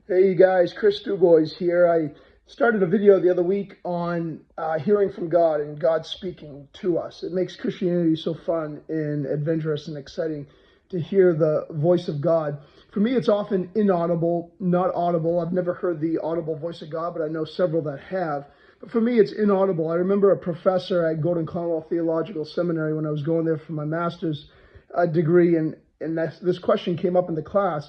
Hey you guys, Chris Dubois here. I started a video the other week on hearing from God and God speaking to us. It makes Christianity so fun and adventurous and exciting to hear the voice of God. For me, it's often inaudible, not audible. I've never heard the audible voice of God, but I know several that have. But for me, it's inaudible. I remember a professor at Gordon Conwell Theological Seminary when I was going there for my master's degree, and this question came up in the class.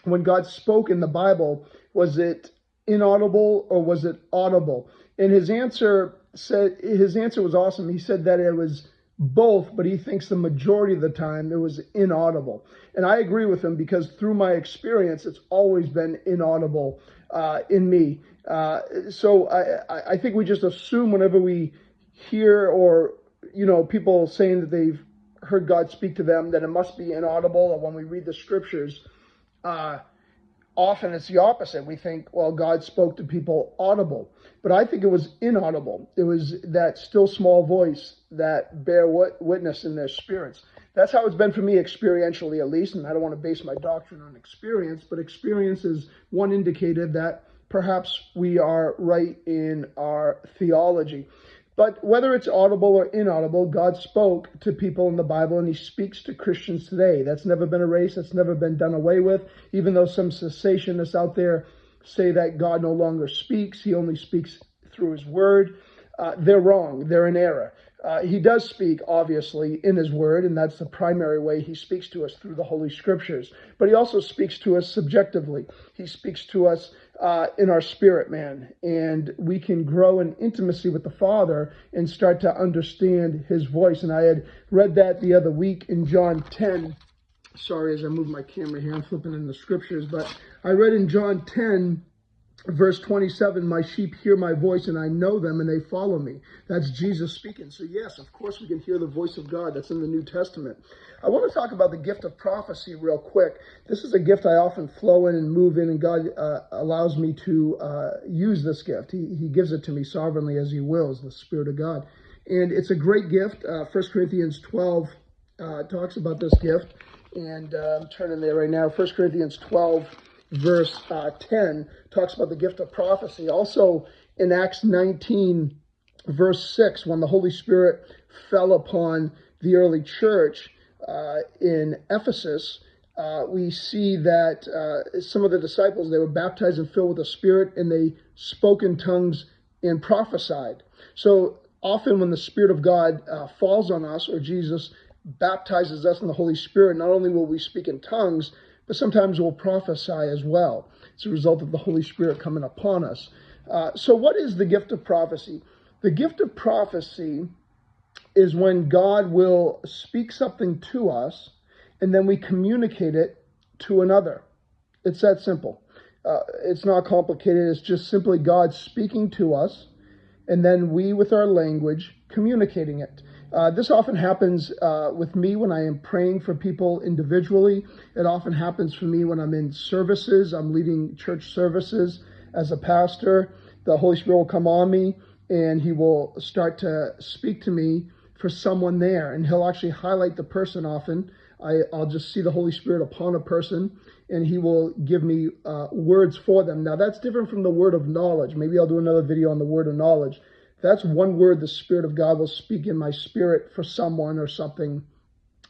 When God spoke in the Bible, was it inaudible or was it audible? And his answer was awesome. He said that it was both, but he thinks the majority of the time it was inaudible. And I agree with him because through my experience, it's always been inaudible in me. So I think we just assume whenever we hear or, people saying that they've heard God speak to them, that it must be inaudible. Or when we read the scriptures, often it's the opposite. We think, well, God spoke to people audible, but I think it was inaudible. It was that still small voice that bear witness in their spirits. That's how it's been for me experientially, at least. And I don't want to base my doctrine on experience, but experience is one indicator that perhaps we are right in our theology. But whether it's audible or inaudible, God spoke to people in the Bible, and he speaks to Christians today. That's never been erased. That's never been done away with. Even though some cessationists out there say that God no longer speaks, he only speaks through his word, they're wrong. They're in error. He does speak, obviously, in his word, and that's the primary way he speaks to us, through the Holy Scriptures. But he also speaks to us subjectively. He speaks to us in our spirit, man. And we can grow in intimacy with the Father and start to understand his voice. And I had read that the other week in John 10. Sorry, as I move my camera here, I'm flipping in the Scriptures. But I read in John 10, verse 27, my sheep hear my voice and I know them and they follow me. That's Jesus speaking. So yes, of course we can hear the voice of God. That's in the New Testament. I want to talk about the gift of prophecy real quick. This is a gift I often flow in and move in, and God allows me to use this gift. He gives it to me sovereignly as he wills, the Spirit of God. And it's a great gift. 1 Corinthians 12 talks about this gift. And I'm turning there right now. 1 Corinthians 12 verse 10 talks about the gift of prophecy. Also in Acts 19 verse 6, when the Holy Spirit fell upon the early church in Ephesus, we see that some of the disciples, they were baptized and filled with the Spirit, and they spoke in tongues and prophesied. So often when the Spirit of God falls on us, or Jesus baptizes us in the Holy Spirit, not only will we speak in tongues, but sometimes we'll prophesy as well. It's a result of the Holy Spirit coming upon us. So what is the gift of prophecy? The gift of prophecy is when God will speak something to us, and then we communicate it to another. It's that simple. It's not complicated. It's just simply God speaking to us, and then we, with our language, communicating it. This often happens with me when I am praying for people individually. It often happens for me when I'm in services. I'm leading church services as a pastor. The Holy Spirit will come on me, and he will start to speak to me for someone there. And he'll actually highlight the person often. I'll just see the Holy Spirit upon a person, and he will give me words for them. Now, that's different from the word of knowledge. Maybe I'll do another video on the word of knowledge. That's one word the Spirit of God will speak in my spirit for someone or something.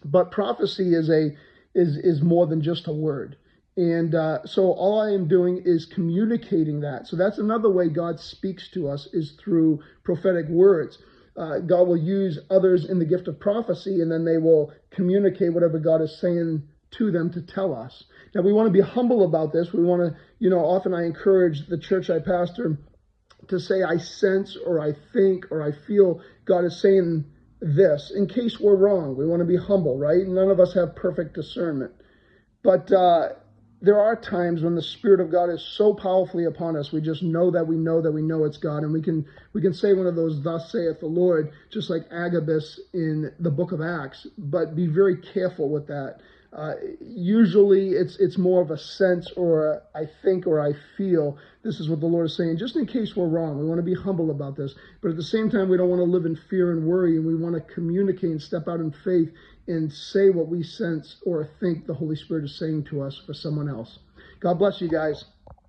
But prophecy is more than just a word. And so all I am doing is communicating that. So that's another way God speaks to us, is through prophetic words. God will use others in the gift of prophecy, and then they will communicate whatever God is saying to them to tell us. Now, we want to be humble about this. We want to, often I encourage the church I pastor to say, I sense, or I think, or I feel God is saying this, in case we're wrong. We want to be humble, right? None of us have perfect discernment. But there are times when the Spirit of God is so powerfully upon us, we just know that we know it's God. And we can say one of those, thus saith the Lord, just like Agabus in the book of Acts. But be very careful with that. Usually it's more of a sense, or I think, or I feel this is what the Lord is saying, just in case we're wrong. We want to be humble about this, but at the same time, we don't want to live in fear and worry, and we want to communicate and step out in faith and say what we sense or think the Holy Spirit is saying to us for someone else. God bless you guys.